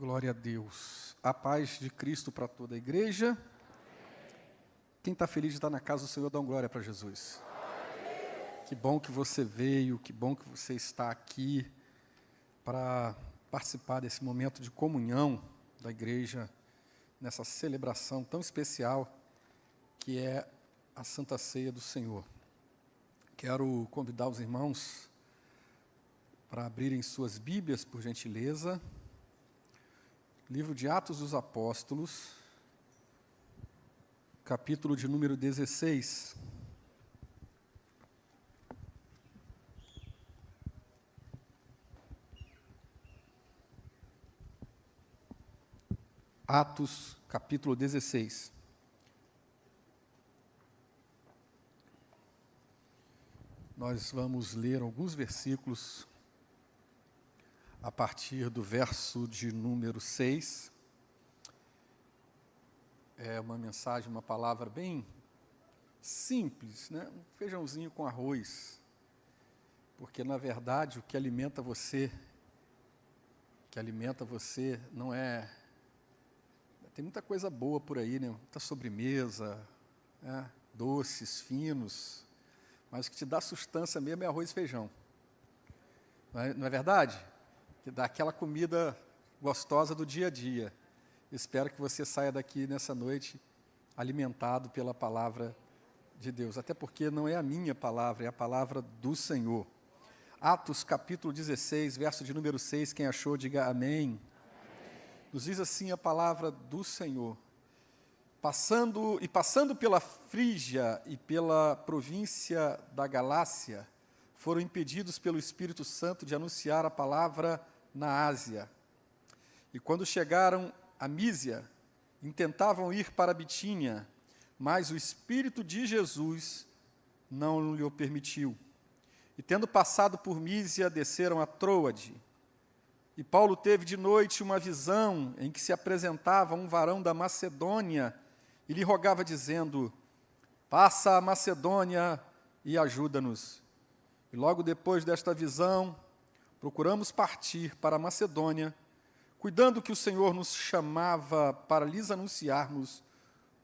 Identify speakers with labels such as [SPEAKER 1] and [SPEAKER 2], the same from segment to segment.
[SPEAKER 1] Glória a Deus. A paz de Cristo para toda a igreja. Quem está feliz de estar na casa do Senhor, dá uma glória para Jesus. Que bom que você veio, que bom que você está aqui para participar desse momento de comunhão da igreja, nessa celebração tão especial que é a Santa Ceia do Senhor. Quero convidar os irmãos para abrirem suas Bíblias, por gentileza. Livro de Atos dos Apóstolos, capítulo de número 16. Atos, capítulo 16. Nós vamos ler alguns versículos a partir do verso de número 6. É uma mensagem, uma palavra bem simples, né? Um feijãozinho com arroz. Porque, na verdade, o que alimenta você não é... Tem muita coisa boa por aí, né? Muita sobremesa, né? Doces, finos, mas o que te dá sustância mesmo é arroz e feijão. Não é verdade? Que dá aquela comida gostosa do dia a dia. Espero que você saia daqui nessa noite alimentado pela palavra de Deus, até porque não é a minha palavra, é a palavra do Senhor. Atos capítulo 16, verso de número 6, quem achou, diga amém. Nos diz assim a palavra do Senhor: passando pela Frígia e pela província da Galácia, foram impedidos pelo Espírito Santo de anunciar a palavra na Ásia. E quando chegaram a Mísia, intentavam ir para a Bitínia, mas o Espírito de Jesus não lhe o permitiu. E tendo passado por Mísia, desceram a Troade. E Paulo teve de noite uma visão em que se apresentava um varão da Macedônia e lhe rogava, dizendo: passa a Macedônia e ajuda-nos. E logo depois desta visão, procuramos partir para a Macedônia, cuidando que o Senhor nos chamava para lhes anunciarmos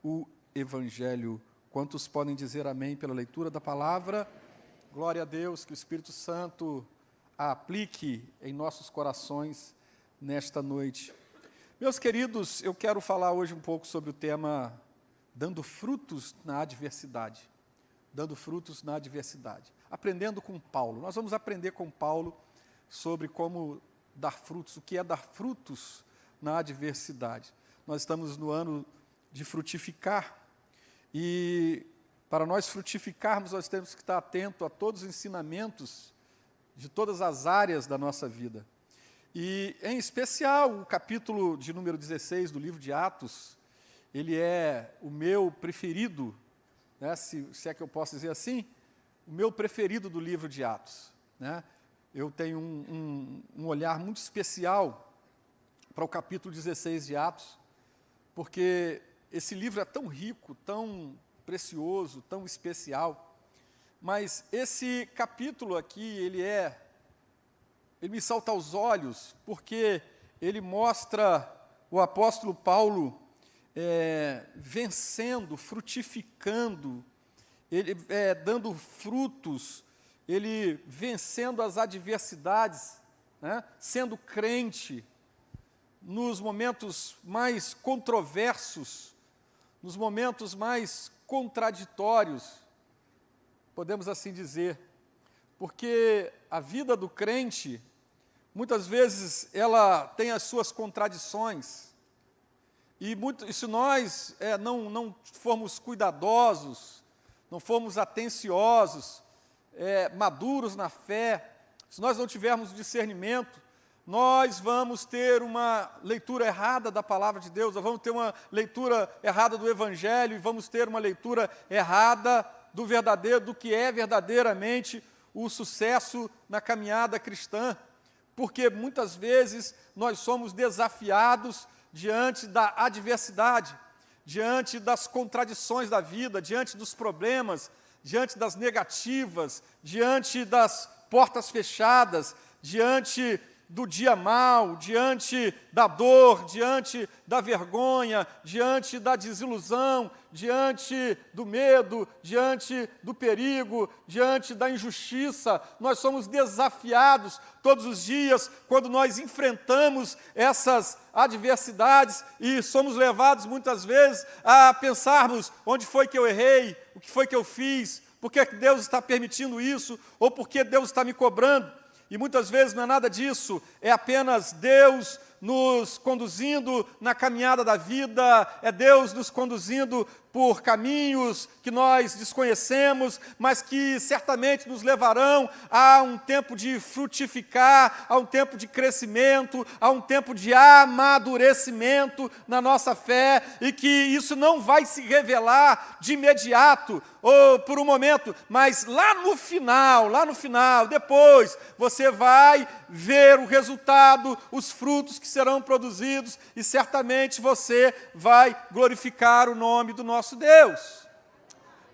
[SPEAKER 1] o Evangelho. Quantos podem dizer amém pela leitura da palavra? Glória a Deus, que o Espírito Santo a aplique em nossos corações nesta noite. Meus queridos, eu quero falar hoje um pouco sobre o tema dando frutos na adversidade. Dando frutos na adversidade. Aprendendo com Paulo. Nós vamos aprender com Paulo sobre como dar frutos, o que é dar frutos na adversidade. Nós estamos no ano de frutificar, e para nós frutificarmos, nós temos que estar atento a todos os ensinamentos de todas as áreas da nossa vida. E, em especial, o capítulo de número 16 do livro de Atos, ele é o meu preferido, né, se é que eu posso dizer assim, o meu preferido do livro de Atos, né? Eu tenho um olhar muito especial para o capítulo 16 de Atos, porque esse livro é tão rico, tão precioso, tão especial, mas esse capítulo aqui, ele me salta aos olhos, porque ele mostra o apóstolo Paulo vencendo, frutificando, ele dando frutos, ele vencendo as adversidades, né? Sendo crente nos momentos mais controversos, nos momentos mais contraditórios, podemos assim dizer, porque a vida do crente, muitas vezes, ela tem as suas contradições, e se nós não formos cuidadosos, não formos atenciosos, maduros na fé, se nós não tivermos discernimento, nós vamos ter uma leitura errada da palavra de Deus, nós vamos ter uma leitura errada do Evangelho, e vamos ter uma leitura errada do que é verdadeiramente o sucesso na caminhada cristã, porque muitas vezes nós somos desafiados diante da adversidade, diante das contradições da vida, diante dos problemas, diante das negativas, diante das portas fechadas, diante do dia mau, diante da dor, diante da vergonha, diante da desilusão, diante do medo, diante do perigo, diante da injustiça, nós somos desafiados todos os dias quando nós enfrentamos essas adversidades e somos levados muitas vezes a pensarmos: onde foi que eu errei, o que foi que eu fiz, por que Deus está permitindo isso, ou por que Deus está me cobrando? E muitas vezes não é nada disso, é apenas Deus nos conduzindo na caminhada da vida, é Deus nos conduzindo por caminhos que nós desconhecemos, mas que certamente nos levarão a um tempo de frutificar, a um tempo de crescimento, a um tempo de amadurecimento na nossa fé, e que isso não vai se revelar de imediato ou por um momento, mas lá no final, depois, você vai ver o resultado, os frutos que serão produzidos, e certamente você vai glorificar o nome do nosso Deus.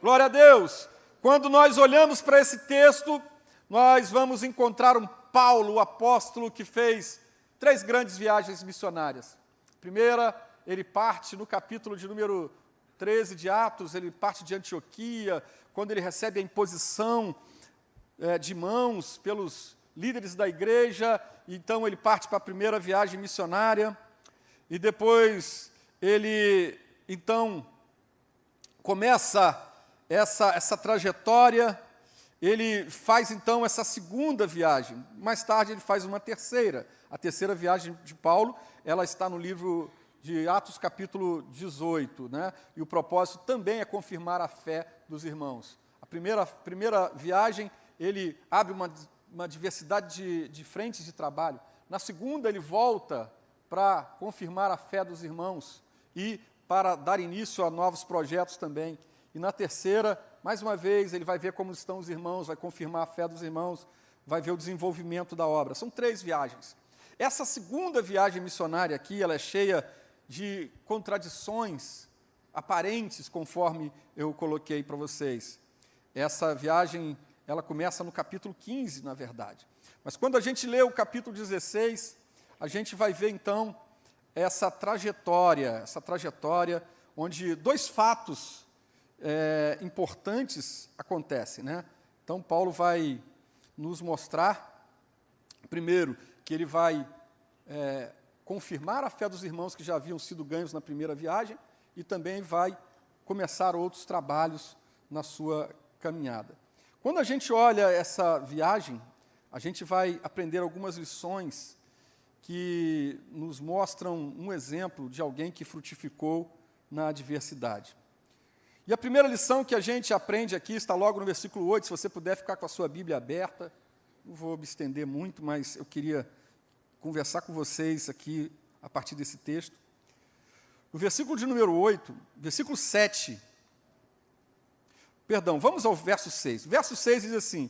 [SPEAKER 1] Glória a Deus. Quando nós olhamos para esse texto, nós vamos encontrar um Paulo, o apóstolo, que fez 3 grandes viagens missionárias. A primeira, ele parte no capítulo de número 13 de Atos, ele parte de Antioquia, quando ele recebe a imposição de mãos pelos líderes da igreja. Então ele parte para a primeira viagem missionária, e depois ele, então, começa essa trajetória. Ele faz, então, essa segunda viagem. Mais tarde ele faz uma terceira. A terceira viagem de Paulo, ela está no livro de Atos, capítulo 18, né? E o propósito também é confirmar a fé dos irmãos. A primeira viagem, ele abre uma diversidade de frentes de trabalho. Na segunda, ele volta para confirmar a fé dos irmãos e para dar início a novos projetos também. E na terceira, mais uma vez, ele vai ver como estão os irmãos, vai confirmar a fé dos irmãos, vai ver o desenvolvimento da obra. São 3 viagens. Essa segunda viagem missionária aqui, ela é cheia de contradições aparentes, conforme eu coloquei para vocês. Essa viagem, ela começa no capítulo 15, na verdade. Mas quando a gente lê o capítulo 16, a gente vai ver, então, essa trajetória onde 2 fatos importantes acontecem, né? Então, Paulo vai nos mostrar, primeiro, que ele vai confirmar a fé dos irmãos que já haviam sido ganhos na primeira viagem, e também vai começar outros trabalhos na sua caminhada. Quando a gente olha essa viagem, a gente vai aprender algumas lições que nos mostram um exemplo de alguém que frutificou na adversidade. E a primeira lição que a gente aprende aqui está logo no versículo 8, se você puder ficar com a sua Bíblia aberta. Não vou me estender muito, mas eu queria conversar com vocês aqui a partir desse texto. No versículo de número 8, versículo 7, perdão, vamos ao verso 6. O verso 6 diz assim: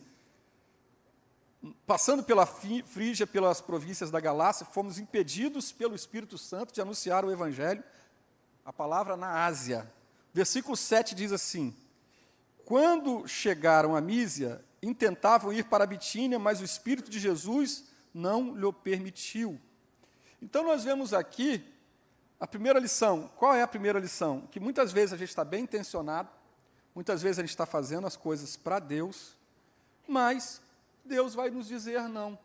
[SPEAKER 1] passando pela Frígia, pelas províncias da Galácia, fomos impedidos pelo Espírito Santo de anunciar o Evangelho, a palavra, na Ásia. Versículo 7 diz assim: quando chegaram a Mísia, intentavam ir para a Bitínia, mas o Espírito de Jesus não lhe permitiu. Então nós vemos aqui a primeira lição. Qual é a primeira lição? Que muitas vezes a gente está bem intencionado, muitas vezes a gente está fazendo as coisas para Deus, mas Deus vai nos dizer não.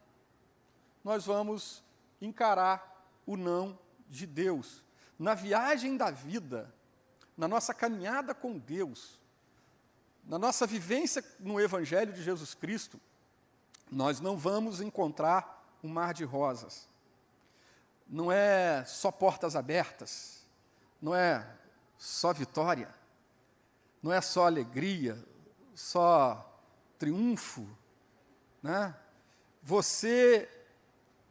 [SPEAKER 1] Nós vamos encarar o não de Deus. Na viagem da vida, na nossa caminhada com Deus, na nossa vivência no Evangelho de Jesus Cristo, nós não vamos encontrar um mar de rosas. Não é só portas abertas, não é só vitória, não é só alegria, só triunfo, né? Você,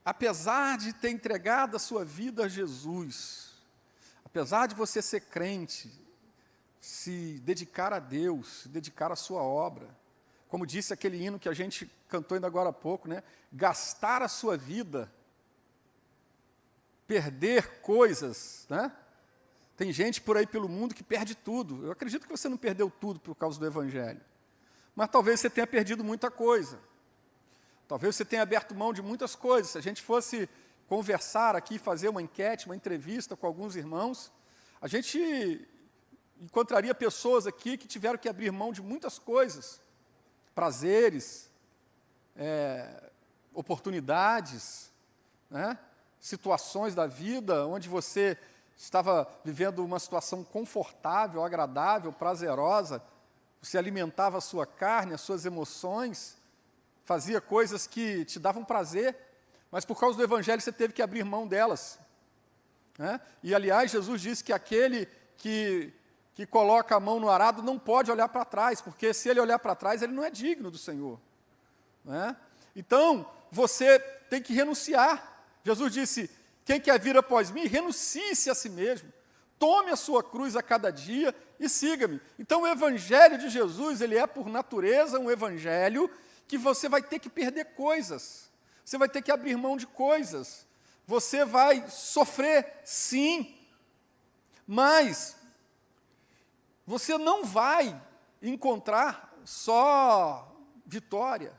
[SPEAKER 1] apesar de ter entregado a sua vida a Jesus, apesar de você ser crente, se dedicar a Deus, se dedicar à sua obra, como disse aquele hino que a gente cantou ainda agora há pouco, né? Gastar a sua vida, perder coisas, né? Tem gente por aí pelo mundo que perde tudo. Eu acredito que você não perdeu tudo por causa do Evangelho, mas talvez você tenha perdido muita coisa. Talvez você tenha aberto mão de muitas coisas. Se a gente fosse conversar aqui, fazer uma enquete, uma entrevista com alguns irmãos, a gente encontraria pessoas aqui que tiveram que abrir mão de muitas coisas, prazeres, oportunidades, né? Situações da vida onde você estava vivendo uma situação confortável, agradável, prazerosa, você alimentava a sua carne, as suas emoções, fazia coisas que te davam prazer, mas por causa do Evangelho você teve que abrir mão delas, né? E, aliás, Jesus disse que aquele que coloca a mão no arado não pode olhar para trás, porque se ele olhar para trás, ele não é digno do Senhor, né? Então, você tem que renunciar. Jesus disse, quem quer vir após mim, renuncie-se a si mesmo, tome a sua cruz a cada dia e siga-me. Então, o Evangelho de Jesus, ele é, por natureza, um Evangelho que você vai ter que perder coisas, você vai ter que abrir mão de coisas, você vai sofrer, sim, mas você não vai encontrar só vitória.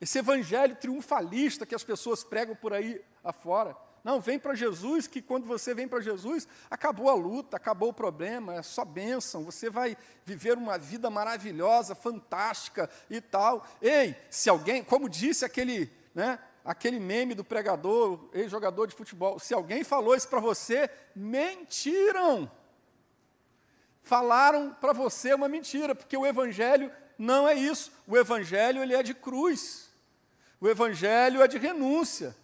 [SPEAKER 1] Esse evangelho triunfalista que as pessoas pregam por aí afora. Não, vem para Jesus, que quando você vem para Jesus, acabou a luta, acabou o problema, é só bênção, você vai viver uma vida maravilhosa, fantástica e tal. Ei, se alguém, como disse aquele meme do pregador, ex-jogador de futebol, se alguém falou isso para você, mentiram. Falaram para você uma mentira, porque o Evangelho não é isso. O Evangelho, ele é de cruz. O Evangelho é de renúncia.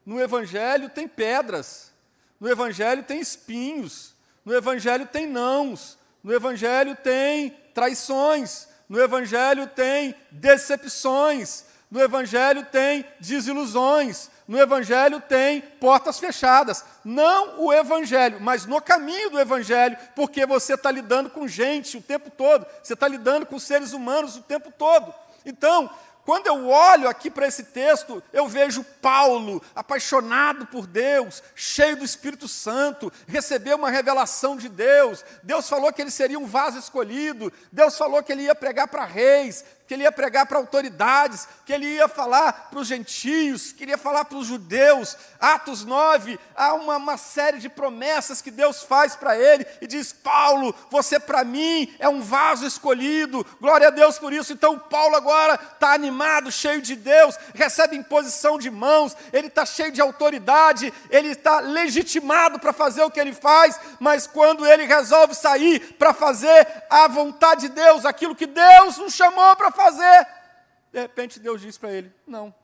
[SPEAKER 1] No Evangelho tem pedras. No Evangelho tem espinhos. No Evangelho tem nãos. No Evangelho tem traições. No Evangelho tem decepções. No Evangelho tem desilusões. No Evangelho tem portas fechadas. Não o Evangelho, mas no caminho do Evangelho, porque você está lidando com gente o tempo todo, você está lidando com seres humanos o tempo todo. Então, quando eu olho aqui para esse texto, eu vejo Paulo, apaixonado por Deus, cheio do Espírito Santo, recebeu uma revelação de Deus. Deus falou que ele seria um vaso escolhido, Deus falou que ele ia pregar para reis, que ele ia pregar para autoridades, que ele ia falar para os gentios, que ele ia falar para os judeus. Atos 9, há uma série de promessas que Deus faz para ele, e diz, Paulo, você para mim é um vaso escolhido, glória a Deus por isso. Então Paulo agora está animado, cheio de Deus, recebe imposição de mãos, ele está cheio de autoridade, ele está legitimado para fazer o que ele faz, mas quando ele resolve sair para fazer a vontade de Deus, aquilo que Deus nos chamou para fazer, de repente Deus diz para ele, não.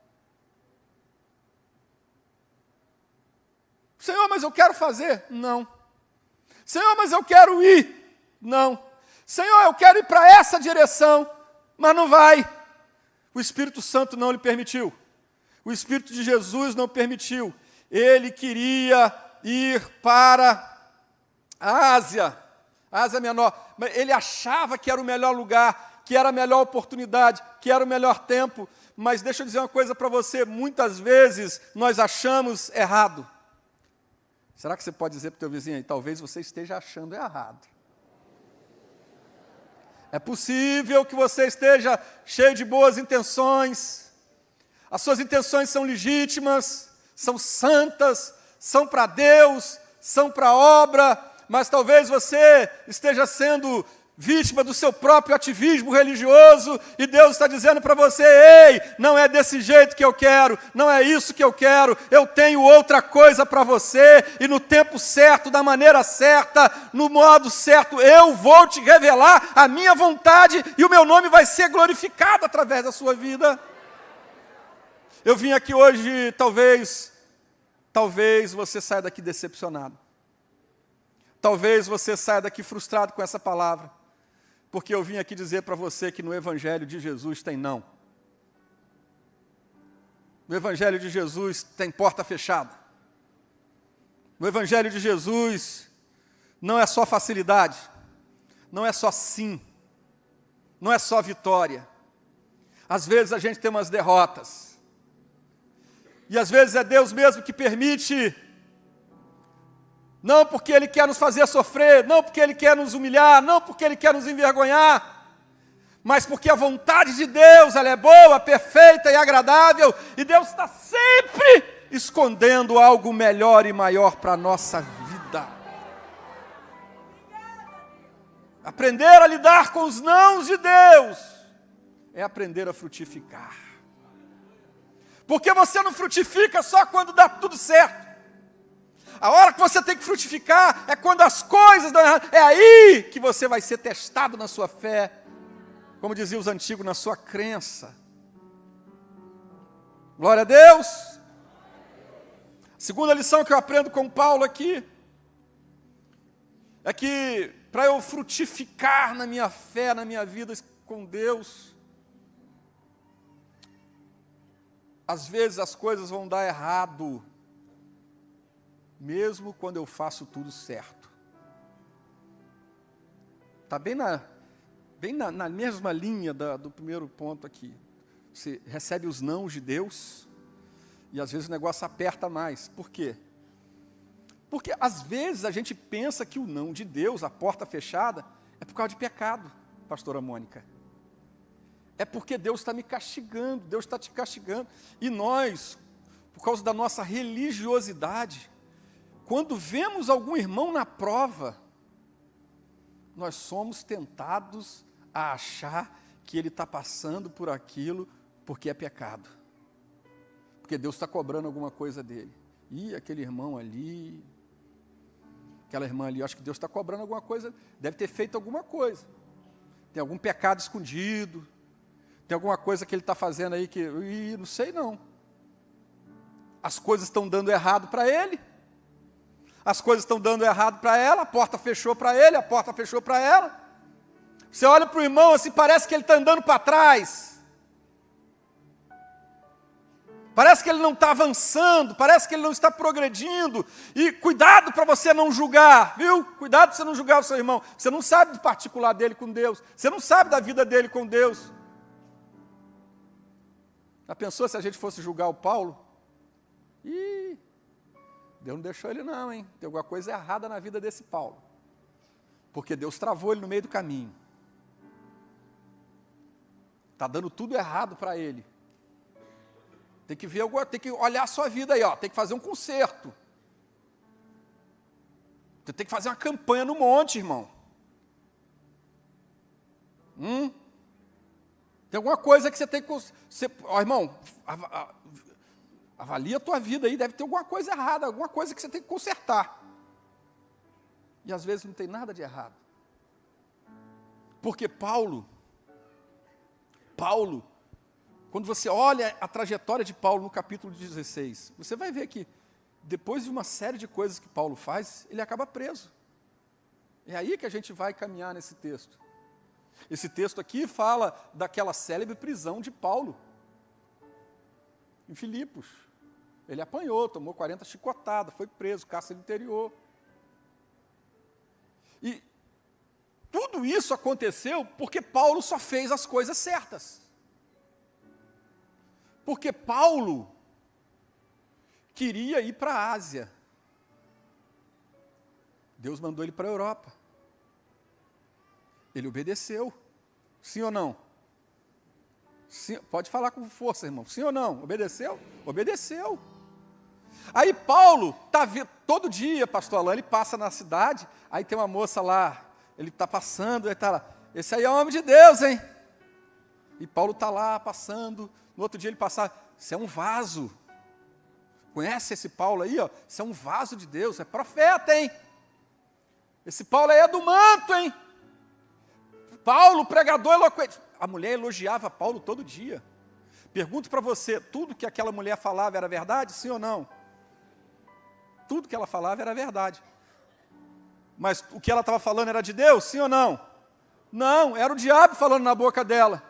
[SPEAKER 1] Senhor, mas eu quero fazer. Não. Senhor, mas eu quero ir. Não. Senhor, eu quero ir para essa direção, mas não vai. O Espírito Santo não lhe permitiu. O Espírito de Jesus não permitiu. Ele queria ir para a Ásia Menor. Mas ele achava que era o melhor lugar, que era a melhor oportunidade, que era o melhor tempo. Mas deixa eu dizer uma coisa para você, muitas vezes nós achamos errado. Será que você pode dizer para o teu vizinho aí, talvez você esteja achando errado? É possível que você esteja cheio de boas intenções, as suas intenções são legítimas, são santas, são para Deus, são para a obra, mas talvez você esteja sendo vítima do seu próprio ativismo religioso, e Deus está dizendo para você, ei, não é desse jeito que eu quero, não é isso que eu quero, eu tenho outra coisa para você, e no tempo certo, da maneira certa, no modo certo, eu vou te revelar a minha vontade, e o meu nome vai ser glorificado através da sua vida. Eu vim aqui hoje, talvez você saia daqui decepcionado, talvez você saia daqui frustrado com essa palavra, porque eu vim aqui dizer para você que no Evangelho de Jesus tem não. No Evangelho de Jesus tem porta fechada. No Evangelho de Jesus não é só facilidade, não é só sim, não é só vitória. Às vezes a gente tem umas derrotas. E às vezes é Deus mesmo que permite, não porque Ele quer nos fazer sofrer, não porque Ele quer nos humilhar, não porque Ele quer nos envergonhar, mas porque a vontade de Deus, ela é boa, perfeita e agradável, e Deus está sempre escondendo algo melhor e maior para a nossa vida. Aprender a lidar com os nãos de Deus é aprender a frutificar. Porque você não frutifica só quando dá tudo certo. A hora que você tem que frutificar é quando as coisas dão errado. É aí que você vai ser testado na sua fé. Como diziam os antigos, na sua crença. Glória a Deus. Segunda lição que eu aprendo com Paulo aqui é que para eu frutificar na minha fé, na minha vida com Deus, às vezes as coisas vão dar errado, mesmo quando eu faço tudo certo. Está bem na mesma linha do primeiro ponto aqui. Você recebe os nãos de Deus e às vezes o negócio aperta mais. Por quê? Porque às vezes a gente pensa que o não de Deus, a porta fechada, é por causa de pecado, pastora Mônica. É porque Deus está me castigando, Deus está te castigando. E nós, por causa da nossa religiosidade, quando vemos algum irmão na prova, nós somos tentados a achar que ele está passando por aquilo porque é pecado. Porque Deus está cobrando alguma coisa dele. E aquele irmão ali, aquela irmã ali, eu acho que Deus está cobrando alguma coisa, deve ter feito alguma coisa. Tem algum pecado escondido, tem alguma coisa que ele está fazendo aí que, não sei não. As coisas estão dando errado para ele, as coisas estão dando errado para ela, a porta fechou para ele, a porta fechou para ela. Você olha para o irmão assim, parece que ele está andando para trás. Parece que ele não está avançando, parece que ele não está progredindo. E cuidado para você não julgar, viu? Cuidado para você não julgar o seu irmão. Você não sabe do particular dele com Deus. Você não sabe da vida dele com Deus. Já pensou se a gente fosse julgar o Paulo? Ih, Deus não deixou ele não, hein? Tem alguma coisa errada na vida desse Paulo. Porque Deus travou ele no meio do caminho. Está dando tudo errado para ele. Tem que ver, tem que olhar a sua vida aí, ó, tem que fazer um conserto. Você tem que fazer uma campanha no monte, irmão. Tem alguma coisa que você tem que... Ó, irmão, avalia a tua vida aí, deve ter alguma coisa errada, alguma coisa que você tem que consertar. E às vezes não tem nada de errado. Porque Paulo, quando você olha a trajetória de Paulo no capítulo 16, você vai ver que depois de uma série de coisas que Paulo faz, ele acaba preso. É aí que a gente vai caminhar nesse texto. Esse texto aqui fala daquela célebre prisão de Paulo, em Filipos. Ele apanhou, tomou 40 chicotadas, foi preso, cárcere interior. E tudo isso aconteceu porque Paulo só fez as coisas certas. Porque Paulo queria ir para a Ásia. Deus mandou ele para a Europa. Ele obedeceu. Sim ou não? Sim, pode falar com força, irmão. Sim ou não? Obedeceu? Obedeceu. Aí Paulo, todo dia, pastor Alain, ele passa na cidade, aí tem uma moça lá, ele está passando, ele está lá, esse aí é o homem de Deus, hein? E Paulo está lá passando, no outro dia ele passa, você é um vaso. Conhece esse Paulo aí, ó? Você é um vaso de Deus, é profeta, hein? Esse Paulo aí é do manto, hein? Paulo, pregador eloquente. A mulher elogiava Paulo todo dia. Pergunto para você, tudo que aquela mulher falava era verdade, sim ou não? Tudo que ela falava era verdade. Mas o que ela estava falando era de Deus, sim ou não? Não, era o diabo falando na boca dela.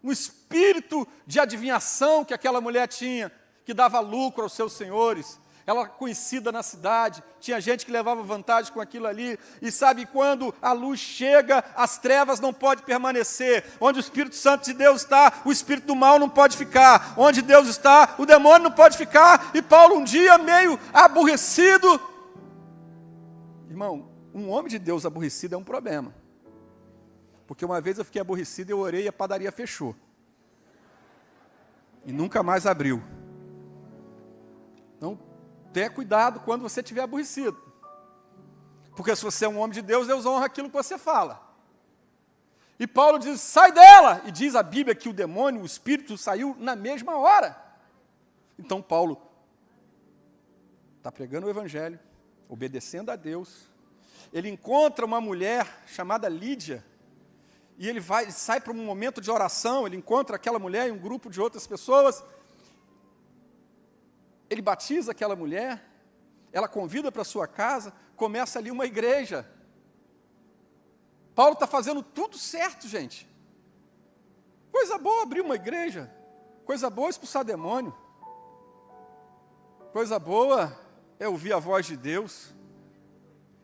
[SPEAKER 1] Um espírito de adivinhação que aquela mulher tinha, que dava lucro aos seus senhores. Ela conhecida na cidade, tinha gente que levava vantagem com aquilo ali, e sabe, quando a luz chega, as trevas não podem permanecer. Onde o Espírito Santo de Deus está, o espírito do mal não pode ficar. Onde Deus está, o demônio não pode ficar. E Paulo um dia meio aborrecido. Irmão, um homem de Deus aborrecido é um problema. Porque uma vez eu fiquei aborrecido, eu orei e a padaria fechou. E nunca mais abriu. Então, tenha cuidado quando você estiver aborrecido. Porque se você é um homem de Deus, Deus honra aquilo que você fala. E Paulo diz, sai dela! E diz a Bíblia que o demônio, o espírito, saiu na mesma hora. Então Paulo está pregando o Evangelho, obedecendo a Deus. Ele encontra uma mulher chamada Lídia, e ele sai para um momento de oração, ele encontra aquela mulher e um grupo de outras pessoas. Ele batiza aquela mulher, ela convida para sua casa, começa ali uma igreja. Paulo está fazendo tudo certo, gente. Coisa boa abrir uma igreja, coisa boa expulsar demônio, coisa boa é ouvir a voz de Deus.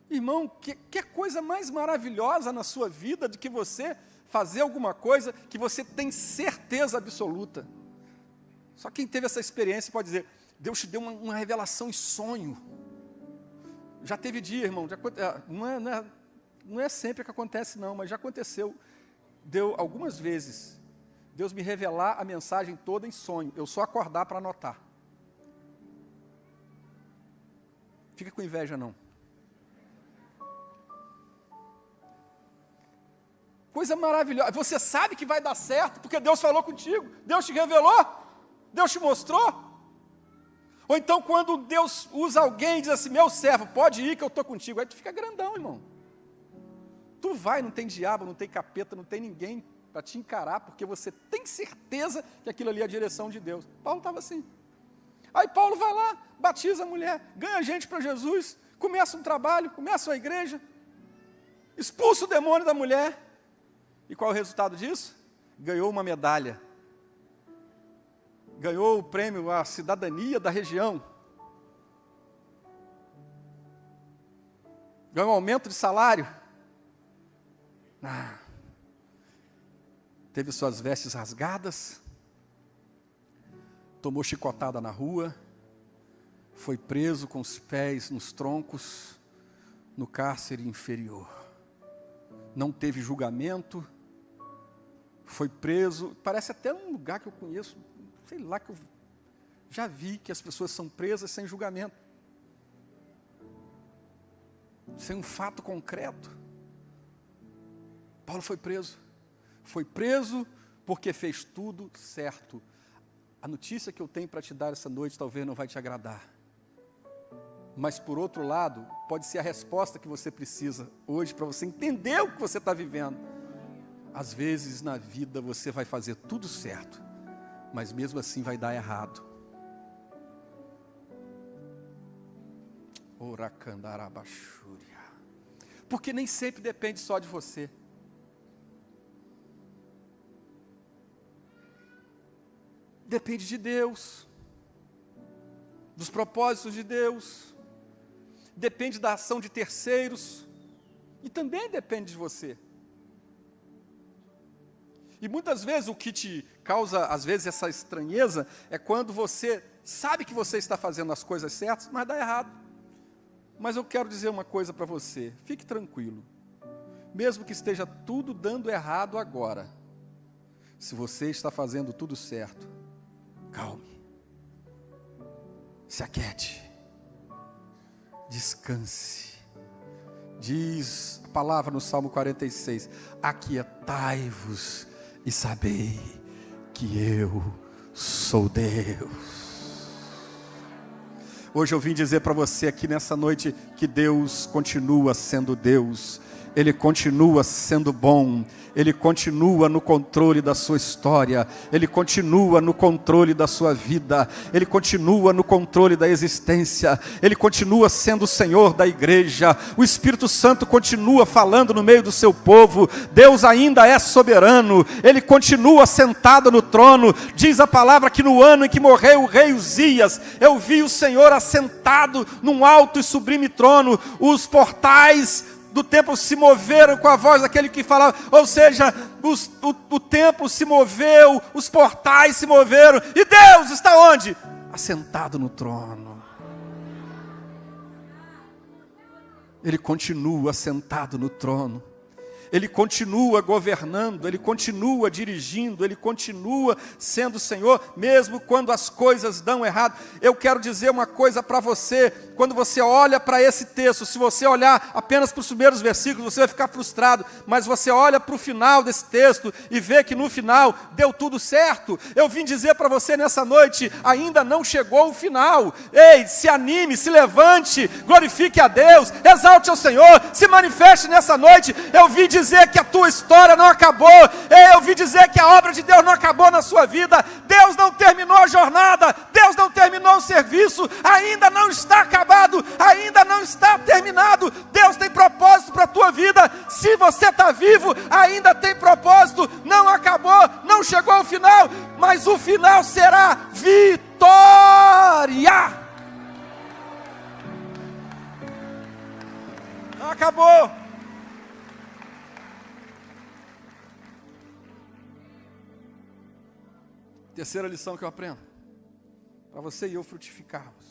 [SPEAKER 1] Irmão, que coisa mais maravilhosa na sua vida do que você fazer alguma coisa que você tem certeza absoluta. Só quem teve essa experiência pode dizer, Deus te deu uma revelação em sonho. Já teve dia, irmão, não é sempre que acontece não, mas já aconteceu. Deu algumas vezes, Deus me revelar a mensagem toda em sonho, eu só acordar para anotar. Fica com inveja não. Coisa maravilhosa, você sabe que vai dar certo, porque Deus falou contigo, Deus te revelou, Deus te mostrou. Ou então quando Deus usa alguém e diz assim, meu servo, pode ir que eu estou contigo, aí tu fica grandão, irmão. Tu vai, não tem diabo, não tem capeta, não tem ninguém para te encarar, porque você tem certeza que aquilo ali é a direção de Deus. Paulo estava assim. Aí Paulo vai lá, batiza a mulher, ganha gente para Jesus, começa um trabalho, começa uma igreja, expulsa o demônio da mulher. E qual é o resultado disso? Ganhou uma medalha. Ganhou o prêmio à cidadania da região. Ganhou um aumento de salário. Teve suas vestes rasgadas. Tomou chicotada na rua. Foi preso com os pés nos troncos, no cárcere inferior. Não teve julgamento. Foi preso, parece até um lugar que eu conheço, sei lá, que eu já vi que as pessoas são presas sem julgamento, sem um fato concreto. Paulo foi preso porque fez tudo certo. A notícia que eu tenho para te dar essa noite talvez não vai te agradar, mas por outro lado, pode ser a resposta que você precisa hoje para você entender o que você está vivendo. Às vezes na vida você vai fazer tudo certo, mas mesmo assim vai dar errado. Porque nem sempre depende só de você. Depende de Deus, dos propósitos de Deus, depende da ação de terceiros, e também depende de você. E muitas vezes o que te causa, às vezes, essa estranheza, é quando você sabe que você está fazendo as coisas certas, mas dá errado. Mas eu quero dizer uma coisa para você, fique tranquilo. Mesmo que esteja tudo dando errado agora, se você está fazendo tudo certo, calme, se aquiete, descanse. Diz a palavra no Salmo 46, aquietai-vos e sabei que eu sou Deus. Hoje eu vim dizer para você aqui nessa noite que Deus continua sendo Deus. Ele continua sendo bom, Ele continua no controle da sua história, Ele continua no controle da sua vida, Ele continua no controle da existência, Ele continua sendo o Senhor da igreja, o Espírito Santo continua falando no meio do seu povo, Deus ainda é soberano, Ele continua sentado no trono. Diz a palavra que no ano em que morreu o rei Uzias, eu vi o Senhor assentado num alto e sublime trono, os portais do templo se moveram com a voz daquele que falava, ou seja, o templo se moveu, os portais se moveram, e Deus está onde? Assentado no trono. Ele continua assentado no trono. Ele continua governando, Ele continua dirigindo, Ele continua sendo Senhor, mesmo quando as coisas dão errado. Eu quero dizer uma coisa para você, quando você olha para esse texto, se você olhar apenas para os primeiros versículos, você vai ficar frustrado, mas você olha para o final desse texto e vê que no final deu tudo certo. Eu vim dizer para você nessa noite, ainda não chegou o final. Ei, se anime, se levante, glorifique a Deus, exalte ao Senhor, se manifeste nessa noite. Eu vim dizer que a tua história não acabou, eu vim dizer que a obra de Deus não acabou na sua vida. Deus não terminou a jornada, Deus não terminou o serviço, ainda não está acabado, ainda não está terminado. Deus tem propósito para a tua vida. Se você está vivo, ainda tem propósito, não acabou, não chegou ao final, mas o final será vitória. Não acabou. Terceira lição que eu aprendo, para você e eu frutificarmos,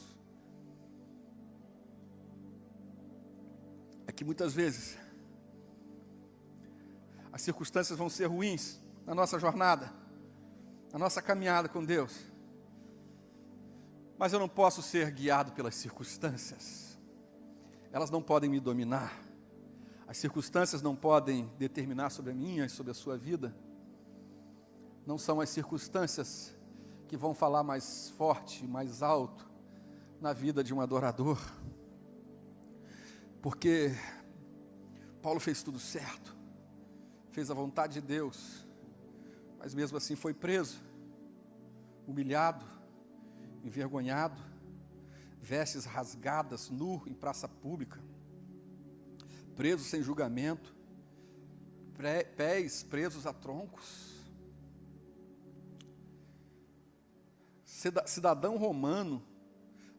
[SPEAKER 1] é que muitas vezes as circunstâncias vão ser ruins na nossa jornada, na nossa caminhada com Deus, mas eu não posso ser guiado pelas circunstâncias, elas não podem me dominar, as circunstâncias não podem determinar sobre a minha e sobre a sua vida. Não são as circunstâncias que vão falar mais forte, mais alto na vida de um adorador. Porque Paulo fez tudo certo, fez a vontade de Deus, mas mesmo assim foi preso, humilhado, envergonhado, vestes rasgadas, nu em praça pública, preso sem julgamento, pés presos a troncos. Cidadão romano,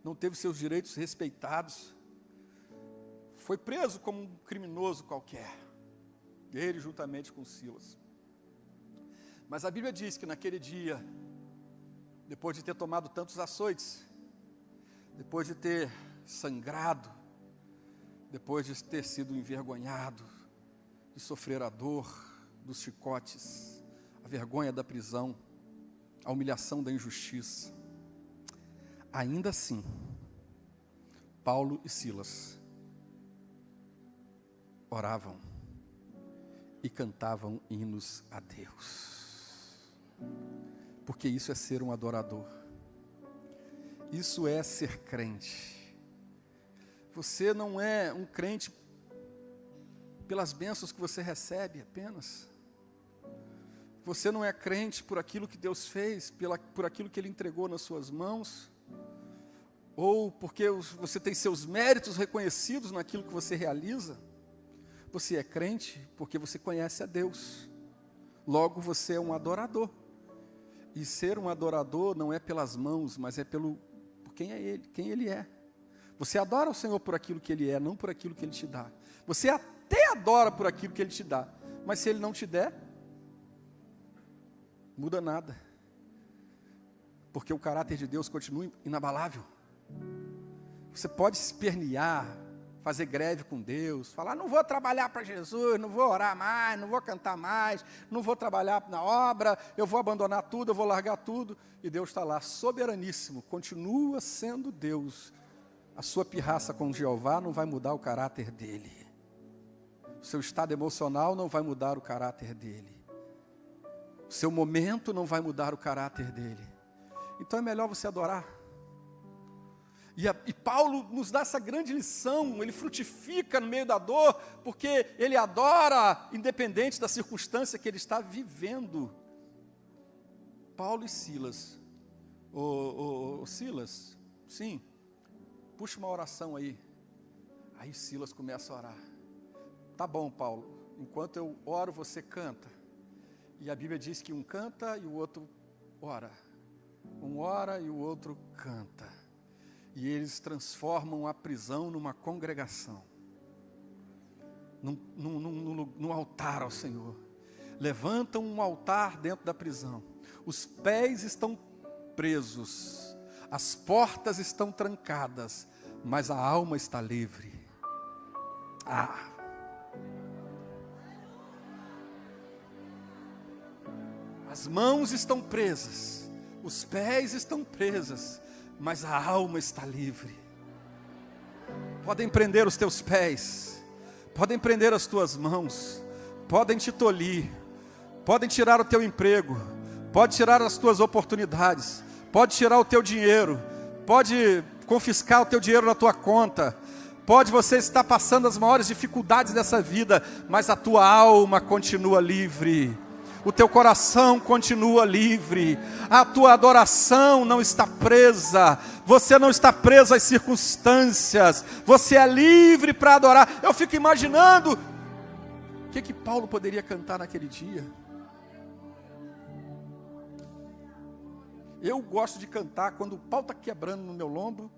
[SPEAKER 1] não teve seus direitos respeitados, foi preso como um criminoso qualquer, ele juntamente com Silas. Mas a Bíblia diz que naquele dia, depois de ter tomado tantos açoites, depois de ter sangrado, depois de ter sido envergonhado, de sofrer a dor dos chicotes, a vergonha da prisão, a humilhação da injustiça, ainda assim, Paulo e Silas oravam e cantavam hinos a Deus, porque isso é ser um adorador, isso é ser crente. Você não é um crente pelas bênçãos que você recebe apenas. Você não é crente por aquilo que Deus fez, por aquilo que Ele entregou nas suas mãos, ou porque você tem seus méritos reconhecidos naquilo que você realiza. Você é crente porque você conhece a Deus, logo você é um adorador. E ser um adorador não é pelas mãos, mas é por quem é Ele, quem Ele é. Você adora o Senhor por aquilo que Ele é, não por aquilo que Ele te dá. Você até adora por aquilo que Ele te dá, mas se Ele não te der, muda nada, porque o caráter de Deus continua inabalável. Você pode se espernear, fazer greve com Deus, falar, não vou trabalhar para Jesus, não vou orar mais, não vou cantar mais, não vou trabalhar na obra, eu vou abandonar tudo, eu vou largar tudo, e Deus está lá, soberaníssimo, continua sendo Deus. A sua pirraça com Jeová não vai mudar o caráter dele, o seu estado emocional não vai mudar o caráter dele, seu momento não vai mudar o caráter dele. Então é melhor você adorar. E Paulo nos dá essa grande lição, ele frutifica no meio da dor, porque ele adora, independente da circunstância que ele está vivendo. Paulo e Silas. Silas, sim, puxa uma oração aí. Aí Silas começa a orar. Tá bom, Paulo, enquanto eu oro, você canta. E a Bíblia diz que um canta e o outro ora. Um ora e o outro canta. E eles transformam a prisão numa congregação. Num altar ao Senhor. Levantam um altar dentro da prisão. Os pés estão presos. As portas estão trancadas. Mas a alma está livre. As mãos estão presas, os pés estão presos, mas a alma está livre. Podem prender os teus pés, podem prender as tuas mãos, podem te tolir, podem tirar o teu emprego, pode tirar as tuas oportunidades, pode tirar o teu dinheiro, pode confiscar o teu dinheiro na tua conta, pode você estar passando as maiores dificuldades dessa vida, mas a tua alma continua livre, o teu coração continua livre, a tua adoração não está presa, você não está preso às circunstâncias, você é livre para adorar. Eu fico imaginando o que Paulo poderia cantar naquele dia. Eu gosto de cantar quando o pau está quebrando no meu lombo,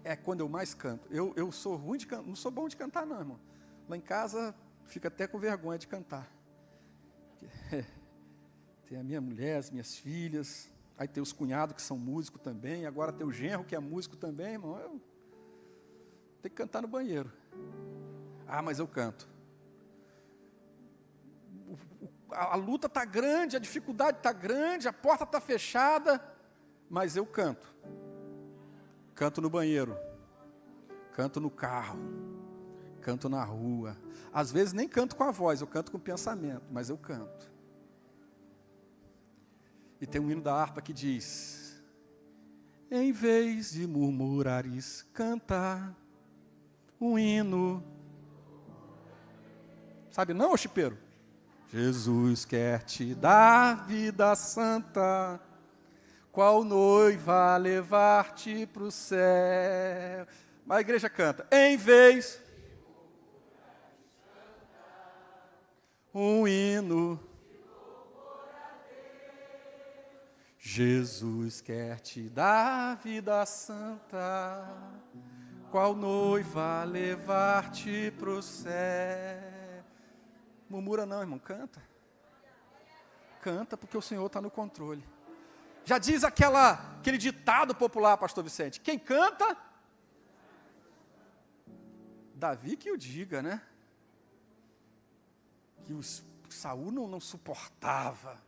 [SPEAKER 1] é quando eu mais canto. Eu sou ruim de cantar, não sou bom de cantar não, irmão. Lá em casa, fico até com vergonha de cantar. Tem a minha mulher, as minhas filhas, aí tem os cunhados que são músicos também, agora tem o genro que é músico também, irmão. Eu tenho que cantar no banheiro. Ah, mas eu canto. A luta está grande, a dificuldade está grande, a porta está fechada, mas eu canto. Canto no banheiro, canto no carro, canto na rua. Às vezes nem canto com a voz, eu canto com o pensamento, mas eu canto. E tem um hino da harpa que diz: em vez de murmurares, cantar um hino. Sabe não, ô chipeiro? Jesus quer te dar vida santa, qual noiva levar-te para o céu. Mas a igreja canta: em vez um hino. Jesus quer te dar vida santa, qual noiva levar-te para o céu. Murmura não, irmão, canta. Canta, porque o Senhor está no controle. Já diz aquele ditado popular, pastor Vicente: quem canta, Davi que o diga, né? Que Saul não suportava.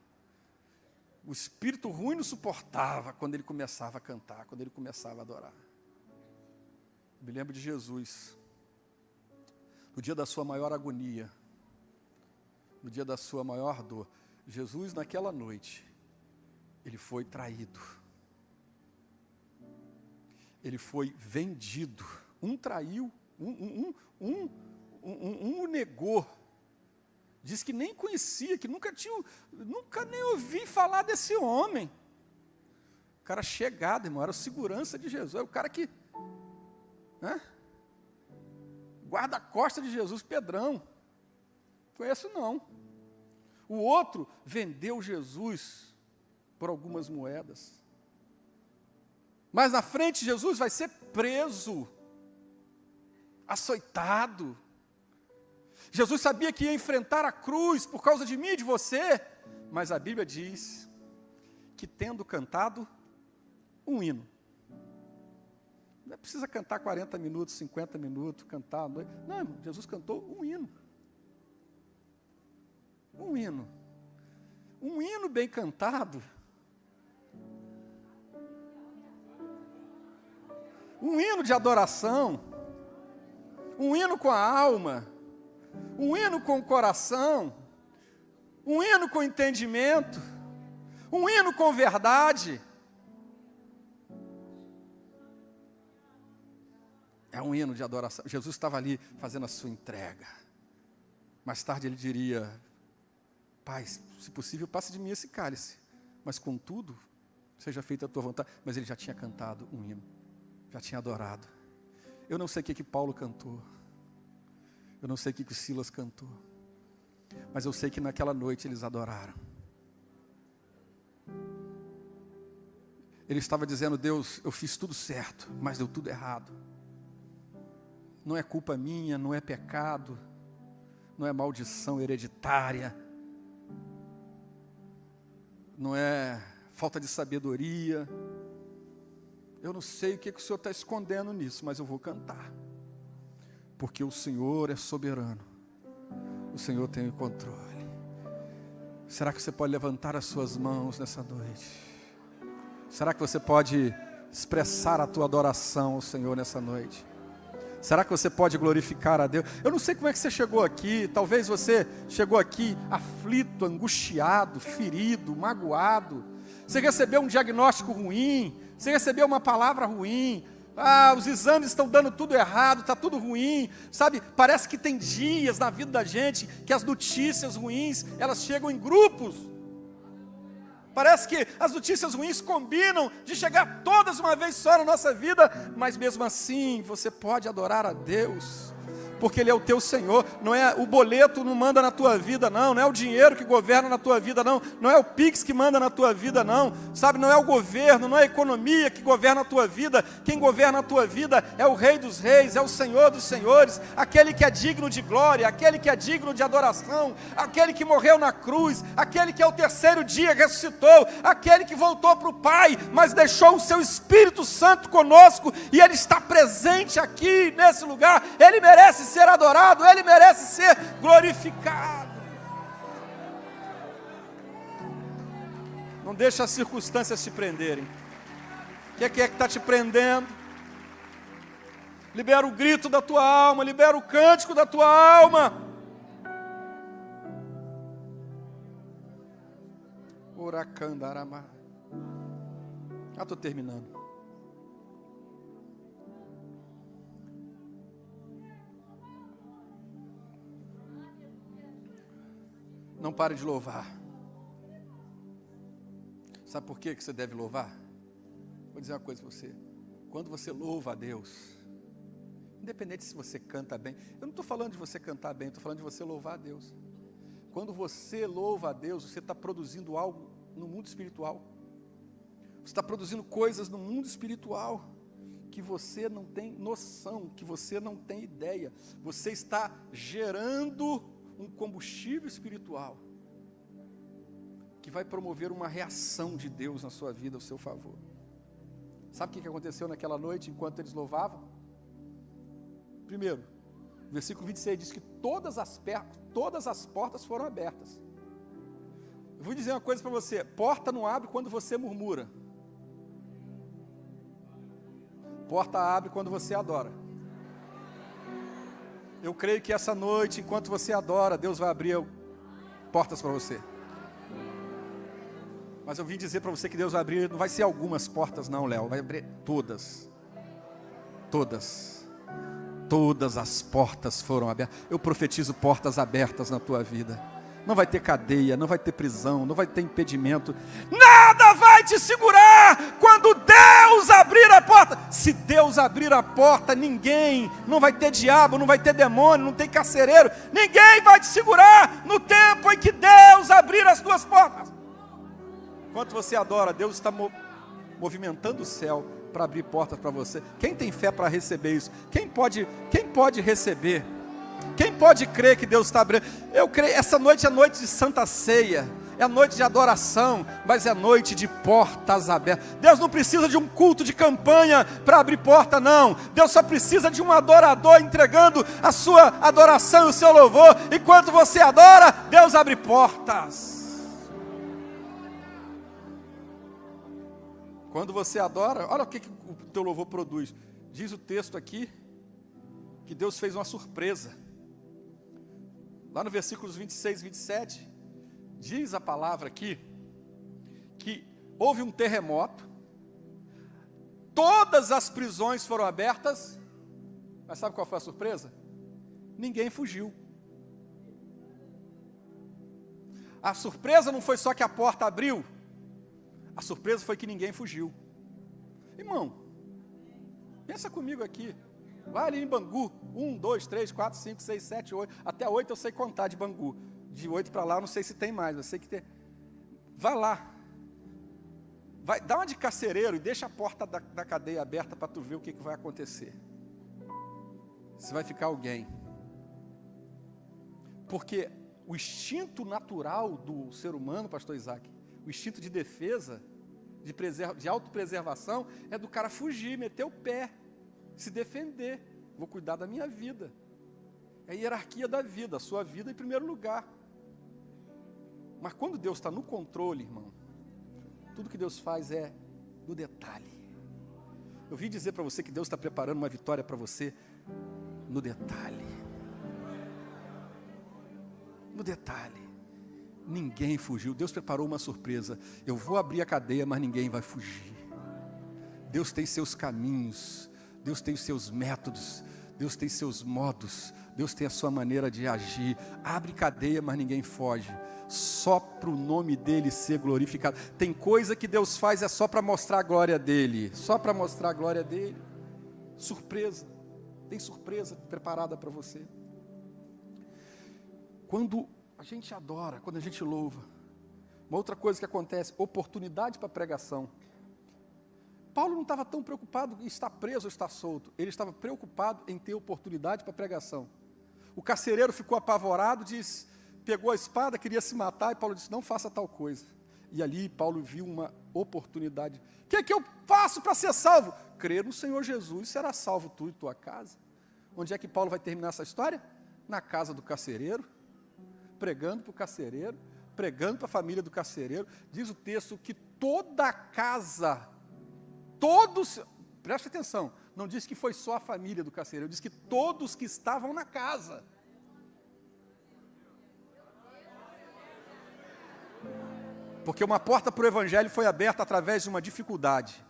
[SPEAKER 1] O espírito ruim não suportava quando ele começava a cantar, quando ele começava a adorar. Me lembro de Jesus, no dia da sua maior agonia, no dia da sua maior dor. Jesus, naquela noite, ele foi traído. Ele foi vendido. Um traiu, um o negou. Diz que nem conhecia, que nunca nem ouvi falar desse homem. O cara chegado, irmão, era o segurança de Jesus, era o cara que, né? Guarda-costas de Jesus, Pedrão. Conheço não. O outro vendeu Jesus por algumas moedas. Mas na frente Jesus vai ser preso, açoitado. Jesus sabia que ia enfrentar a cruz por causa de mim e de você, mas a Bíblia diz que tendo cantado um hino, não precisa cantar 40 minutos, 50 minutos, cantar, não, irmão, Jesus cantou um hino. Um hino bem cantado, um hino de adoração, um hino com a alma, um hino com o coração, um hino com entendimento, um hino com verdade. É um hino de adoração. Jesus estava ali fazendo a sua entrega. Mais tarde ele diria: Pai, se possível, passe de mim esse cálice, mas contudo, seja feita a tua vontade. Mas ele já tinha cantado um hino, já tinha adorado. Eu não sei o que Paulo cantou, eu não sei o que Silas cantou, mas eu sei que naquela noite eles adoraram. Ele estava dizendo: Deus, eu fiz tudo certo, mas deu tudo errado. Não é culpa minha, não é pecado, não é maldição hereditária, não é falta de sabedoria. Eu não sei o que o Senhor está escondendo nisso, mas eu vou cantar. Porque o Senhor é soberano. O Senhor tem o controle. Será que você pode levantar as suas mãos nessa noite? Será que você pode expressar a tua adoração ao Senhor nessa noite? Será que você pode glorificar a Deus? Eu não sei como é que você chegou aqui. Talvez você chegou aqui aflito, angustiado, ferido, magoado. Você recebeu um diagnóstico ruim. Você recebeu uma palavra ruim. Os exames estão dando tudo errado, está tudo ruim. Sabe, parece que tem dias na vida da gente que as notícias ruins, elas chegam em grupos. Parece que as notícias ruins combinam de chegar todas uma vez só na nossa vida, mas mesmo assim você pode adorar a Deus, porque Ele é o teu Senhor. Não é o boleto não manda na tua vida, não é o dinheiro que governa na tua vida, não é o Pix que manda na tua vida, não, sabe, não é o governo, não é a economia que governa a tua vida. Quem governa a tua vida é o Rei dos Reis, é o Senhor dos Senhores, aquele que é digno de glória, aquele que é digno de adoração, aquele que morreu na cruz, aquele que ao terceiro dia ressuscitou, aquele que voltou para o Pai, mas deixou o seu Espírito Santo conosco, e Ele está presente aqui nesse lugar. Ele merece ser adorado, Ele merece ser glorificado. Não deixa as circunstâncias te prenderem. O que é que está te prendendo? Libera o grito da tua alma, libera o cântico da tua alma. Uracandarama. Estou terminando. Não pare de louvar. Sabe por que você deve louvar? Vou dizer uma coisa para você. Quando você louva a Deus, independente se você canta bem, eu não estou falando de você cantar bem, estou falando de você louvar a Deus. Quando você louva a Deus, você está produzindo algo no mundo espiritual. Você está produzindo coisas no mundo espiritual que você não tem noção, que você não tem ideia. Você está gerando um combustível espiritual que vai promover uma reação de Deus na sua vida, ao seu favor. Sabe o que aconteceu naquela noite enquanto eles louvavam? Primeiro, o versículo 26 diz que todas as portas foram abertas. Eu vou dizer uma coisa para você: porta não abre quando você murmura, porta abre quando você adora. Eu creio que essa noite, enquanto você adora, Deus vai abrir portas para você. Mas eu vim dizer para você que Deus vai abrir, não vai ser algumas portas não, Léo, vai abrir todas. Todas as portas foram abertas. Eu profetizo portas abertas na tua vida. Não vai ter cadeia, não vai ter prisão, não vai ter impedimento. Nada vai te segurar quando Deus abrir a porta. Se Deus abrir a porta, ninguém, não vai ter diabo, não vai ter demônio, não tem carcereiro. Ninguém vai te segurar no tempo em que Deus abrir as tuas portas. Enquanto você adora, Deus está movimentando o céu para abrir portas para você. Quem tem fé para receber isso? Quem pode receber? Quem pode crer que Deus está abrindo? Eu creio, essa noite é noite de Santa Ceia, é noite de adoração, mas é noite de portas abertas. Deus não precisa de um culto de campanha para abrir porta, não. Deus só precisa de um adorador entregando a sua adoração e o seu louvor. Enquanto você adora, Deus abre portas. Quando você adora, olha o que o teu louvor produz. Diz o texto aqui que Deus fez uma surpresa. Lá no versículos 26 e 27, diz a palavra aqui, que houve um terremoto, todas as prisões foram abertas, mas sabe qual foi a surpresa? Ninguém fugiu. A surpresa não foi só que a porta abriu, a surpresa foi que ninguém fugiu. Irmão, pensa comigo aqui. Vai ali em Bangu, 1, 2, 3, 4, 5, 6, 7, 8, até 8 eu sei contar de Bangu, de 8 para lá eu não sei se tem mais, eu sei que tem. Vai lá, vai, dá uma de carcereiro e deixa a porta da cadeia aberta para tu ver o que vai acontecer. Você vai ficar alguém, porque o instinto natural do ser humano, pastor Isaac, o instinto de defesa, de autopreservação, é do cara fugir, meter o pé, se defender. Vou cuidar da minha vida. É a hierarquia da vida, a sua vida em primeiro lugar. Mas quando Deus está no controle, irmão, tudo que Deus faz é no detalhe. Eu vim dizer para você que Deus está preparando uma vitória para você no detalhe. No detalhe. Ninguém fugiu. Deus preparou uma surpresa. Eu vou abrir a cadeia, mas ninguém vai fugir. Deus tem seus caminhos. Deus tem os seus métodos. Deus tem seus modos. Deus tem a sua maneira de agir. Abre cadeia, mas ninguém foge. Só para o nome dele ser glorificado. Tem coisa que Deus faz é só para mostrar a glória dele. Só para mostrar a glória dele. Surpresa. Tem surpresa preparada para você. Quando a gente adora, quando a gente louva, uma outra coisa que acontece, oportunidade para pregação. Paulo não estava tão preocupado em estar preso ou estar solto. Ele estava preocupado em ter oportunidade para pregação. O carcereiro ficou apavorado, pegou a espada, queria se matar, e Paulo disse, não faça tal coisa. E ali Paulo viu uma oportunidade. O que é que eu faço para ser salvo? Crer no Senhor Jesus, será salvo tu e tua casa. Onde é que Paulo vai terminar essa história? Na casa do carcereiro, pregando para o carcereiro, pregando para a família do carcereiro. Diz o texto que toda a casa, todos, preste atenção, não diz que foi só a família do carcereiro, diz que todos que estavam na casa. Porque uma porta para o evangelho foi aberta através de uma dificuldade.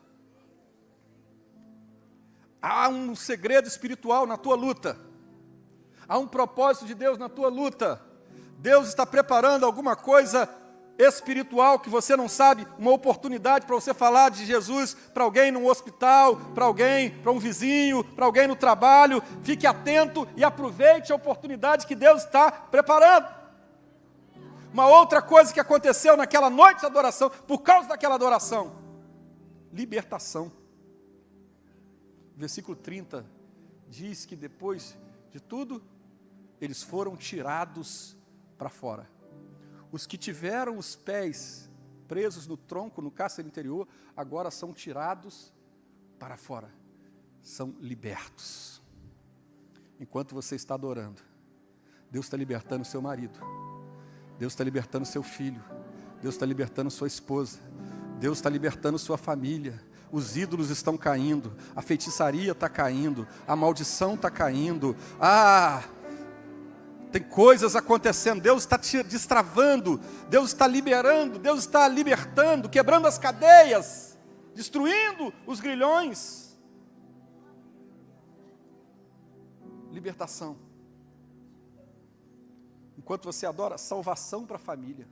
[SPEAKER 1] Há um segredo espiritual na tua luta. Há um propósito de Deus na tua luta. Deus está preparando alguma coisa espiritual que você não sabe, uma oportunidade para você falar de Jesus para alguém num hospital, para alguém, para um vizinho, para alguém no trabalho. Fique atento e aproveite a oportunidade que Deus está preparando. Uma outra coisa que aconteceu naquela noite de adoração, por causa daquela adoração, libertação. Versículo 30 diz que depois de tudo, eles foram tirados para fora. Os que tiveram os pés presos no tronco, no cárcere interior, agora são tirados para fora. São libertos. Enquanto você está adorando, Deus está libertando seu marido. Deus está libertando seu filho. Deus está libertando sua esposa. Deus está libertando sua família. Os ídolos estão caindo. A feitiçaria está caindo. A maldição está caindo. Tem coisas acontecendo, Deus está te destravando, Deus está liberando, Deus está libertando, quebrando as cadeias, destruindo os grilhões. Libertação. Enquanto você adora, salvação para a família.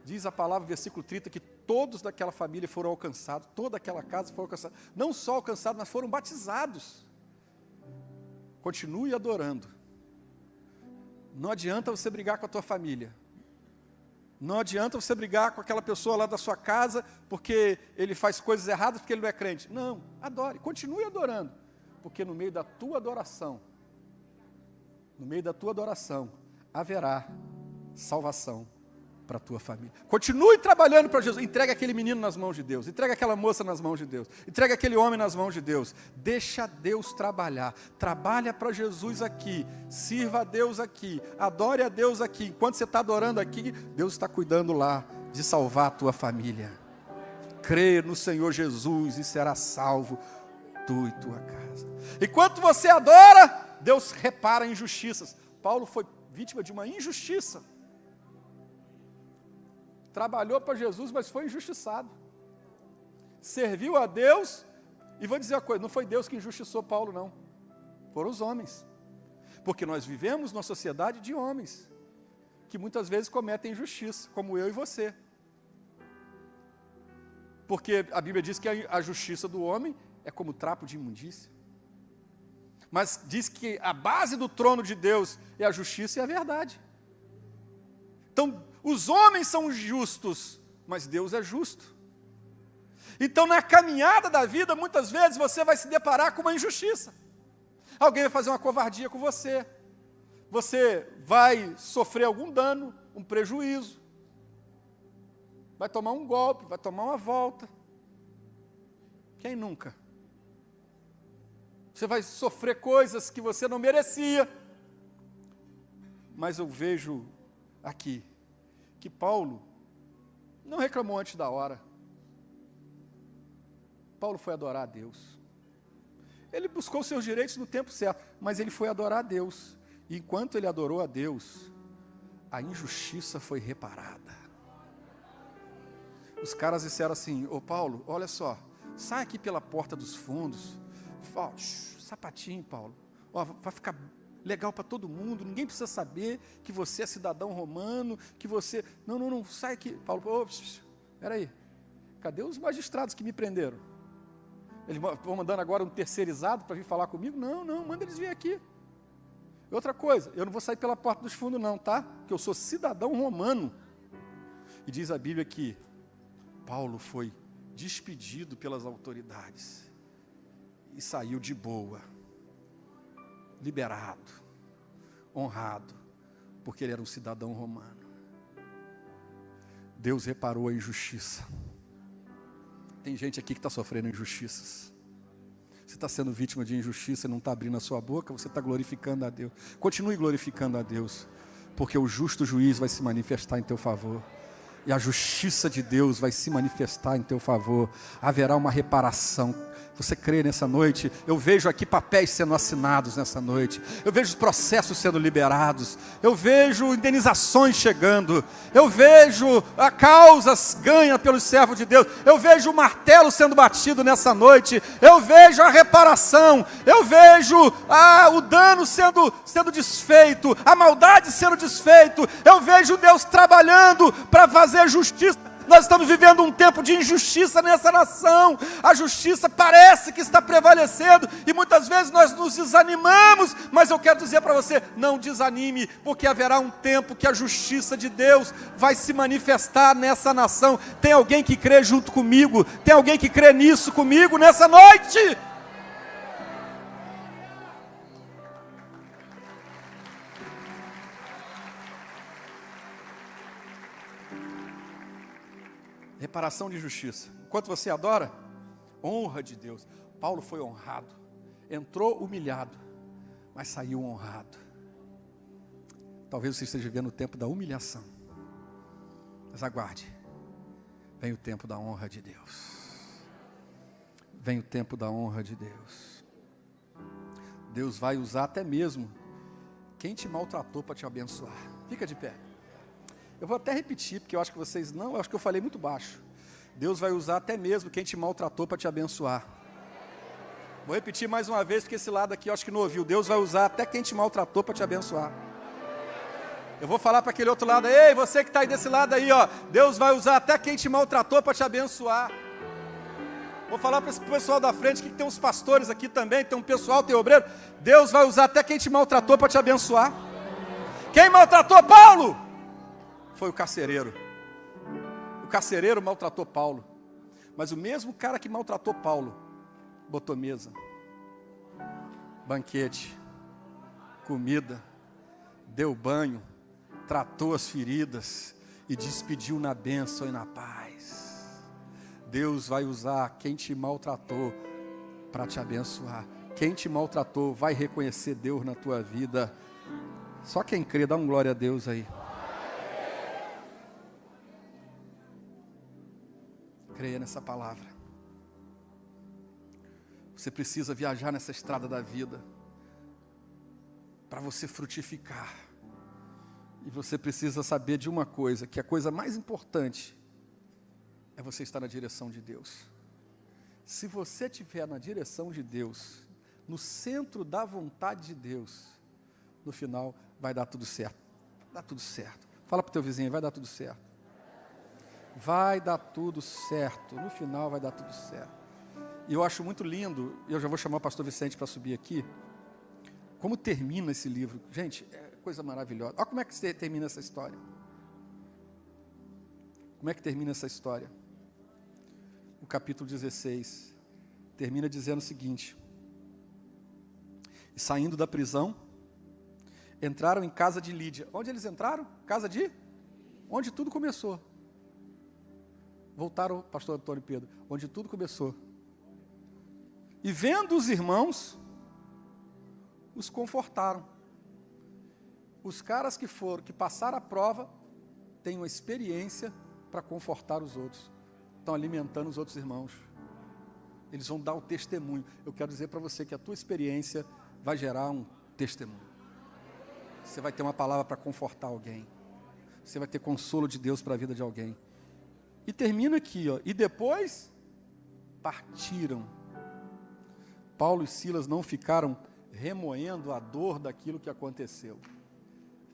[SPEAKER 1] Diz a palavra, versículo 30, que todos daquela família foram alcançados, toda aquela casa foi alcançada. Não só alcançados, mas foram batizados. Continue adorando. Não adianta você brigar com a tua família. Não adianta você brigar com aquela pessoa lá da sua casa, porque ele faz coisas erradas, porque ele não é crente. Não, adore, continue adorando. Porque no meio da tua adoração, haverá salvação para a tua família. Continue trabalhando para Jesus. Entrega aquele menino nas mãos de Deus. Entrega aquela moça nas mãos de Deus. Entrega aquele homem nas mãos de Deus. Deixa Deus trabalhar. Trabalha para Jesus aqui. Sirva a Deus aqui. Adore a Deus aqui. Enquanto você está adorando aqui, Deus está cuidando lá de salvar a tua família. Crê no Senhor Jesus e será salvo tu e tua casa. Enquanto você adora, Deus repara injustiças. Paulo foi vítima de uma injustiça. Trabalhou para Jesus, mas foi injustiçado. Serviu a Deus, e vou dizer uma coisa, não foi Deus que injustiçou Paulo, não. Foram os homens. Porque nós vivemos numa sociedade de homens, que muitas vezes cometem injustiça, como eu e você. Porque a Bíblia diz que a justiça do homem é como trapo de imundícia. Mas diz que a base do trono de Deus é a justiça e a verdade. Então, os homens são justos, mas Deus é justo. Então, na caminhada da vida, muitas vezes você vai se deparar com uma injustiça. Alguém vai fazer uma covardia com você. Você vai sofrer algum dano, um prejuízo. Vai tomar um golpe, vai tomar uma volta. Quem nunca? Você vai sofrer coisas que você não merecia. Mas eu vejo aqui que Paulo não reclamou antes da hora. Paulo foi adorar a Deus. Ele buscou seus direitos no tempo certo, mas ele foi adorar a Deus. E enquanto ele adorou a Deus, a injustiça foi reparada. Os caras disseram assim: ô Paulo, olha só, sai aqui pela porta dos fundos. Ó, sapatinho, Paulo. Ó, vai ficar legal para todo mundo, ninguém precisa saber que você é cidadão romano, que você... Não, sai aqui. Paulo, peraí, cadê os magistrados que me prenderam? Eles vão mandando agora um terceirizado para vir falar comigo? Não, manda eles vir aqui. Outra coisa, eu não vou sair pela porta dos fundos não, tá? Porque eu sou cidadão romano. E diz a Bíblia que Paulo foi despedido pelas autoridades e saiu de boa, liberado, honrado, porque ele era um cidadão romano. Deus reparou a injustiça. Tem gente aqui que está sofrendo injustiças. Você está sendo vítima de injustiça e não está abrindo a sua boca, você está glorificando a Deus. Continue glorificando a Deus, porque o justo juiz vai se manifestar em teu favor. E a justiça de Deus vai se manifestar em teu favor. Haverá uma reparação. Você crê nessa noite? Eu vejo aqui papéis sendo assinados nessa noite. Eu vejo processos sendo liberados. Eu vejo indenizações chegando. Eu vejo causas ganhas pelos servos de Deus. Eu vejo o martelo sendo batido nessa noite. Eu vejo a reparação. Eu vejo o dano sendo desfeito. A maldade sendo desfeito. Eu vejo Deus trabalhando para fazer justiça. Nós estamos vivendo um tempo de injustiça nessa nação. A justiça parece que está prevalecendo e muitas vezes nós nos desanimamos, mas eu quero dizer para você, não desanime, porque haverá um tempo que a justiça de Deus vai se manifestar nessa nação. Tem alguém que crê junto comigo? Tem alguém que crê nisso comigo nessa noite? Reparação de justiça. Enquanto você adora, honra de Deus. Paulo foi honrado. Entrou humilhado, mas saiu honrado. Talvez você esteja vivendo o tempo da humilhação. Mas aguarde. Vem o tempo da honra de Deus. Vem o tempo da honra de Deus. Deus vai usar até mesmo quem te maltratou para te abençoar. Fica de pé. Eu vou até repetir, porque eu acho que vocês não, eu acho que eu falei muito baixo. Deus vai usar até mesmo quem te maltratou para te abençoar. Vou repetir mais uma vez, porque esse lado aqui eu acho que não ouviu. Deus vai usar até quem te maltratou para te abençoar. Eu vou falar para aquele outro lado, ei, você que está aí desse lado aí, ó. Deus vai usar até quem te maltratou para te abençoar. Vou falar para esse pessoal da frente, que tem uns pastores aqui também, tem um pessoal, tem obreiro. Deus vai usar até quem te maltratou para te abençoar. Quem maltratou Paulo? Foi o carcereiro. O carcereiro maltratou Paulo. Mas o mesmo cara que maltratou Paulo, botou mesa, banquete, comida, deu banho, tratou as feridas e despediu na bênção e na paz. Deus vai usar quem te maltratou para te abençoar. Quem te maltratou vai reconhecer Deus na tua vida. Só quem crê, dá um glória a Deus aí. Creia nessa palavra. Você precisa viajar nessa estrada da vida para você frutificar. E você precisa saber de uma coisa, que a coisa mais importante é você estar na direção de Deus. Se você estiver na direção de Deus, no centro da vontade de Deus, no final vai dar tudo certo. Dá tudo certo. Fala para o teu vizinho, vai dar tudo certo. Vai dar tudo certo, no final vai dar tudo certo. E eu acho muito lindo, eu já vou chamar o pastor Vicente para subir aqui, como termina esse livro. Gente, é coisa maravilhosa. Olha como é que termina essa história. Como é que termina essa história? O capítulo 16 termina dizendo o seguinte: e saindo da prisão, entraram em casa de Lídia. Onde eles entraram? Casa de? Onde tudo começou. Voltaram, pastor Antônio Pedro, onde tudo começou. E vendo os irmãos, os confortaram. Os caras que passaram a prova, têm uma experiência para confortar os outros, estão alimentando os outros irmãos. Eles vão dar o testemunho. Eu quero dizer para você que a tua experiência vai gerar um testemunho. Você vai ter uma palavra para confortar alguém. Você vai ter consolo de Deus para a vida de alguém. E termina aqui, ó. E depois partiram. Paulo e Silas não ficaram remoendo a dor daquilo que aconteceu.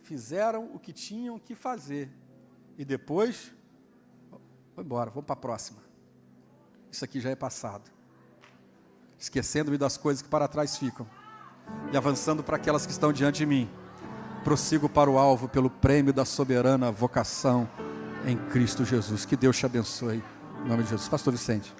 [SPEAKER 1] Fizeram o que tinham que fazer. E depois, vou embora, vamos para a próxima. Isso aqui já é passado. Esquecendo-me das coisas que para trás ficam. E avançando para aquelas que estão diante de mim. Prossigo para o alvo pelo prêmio da soberana vocação em Cristo Jesus. Que Deus te abençoe. Em nome de Jesus. Pastor Vicente.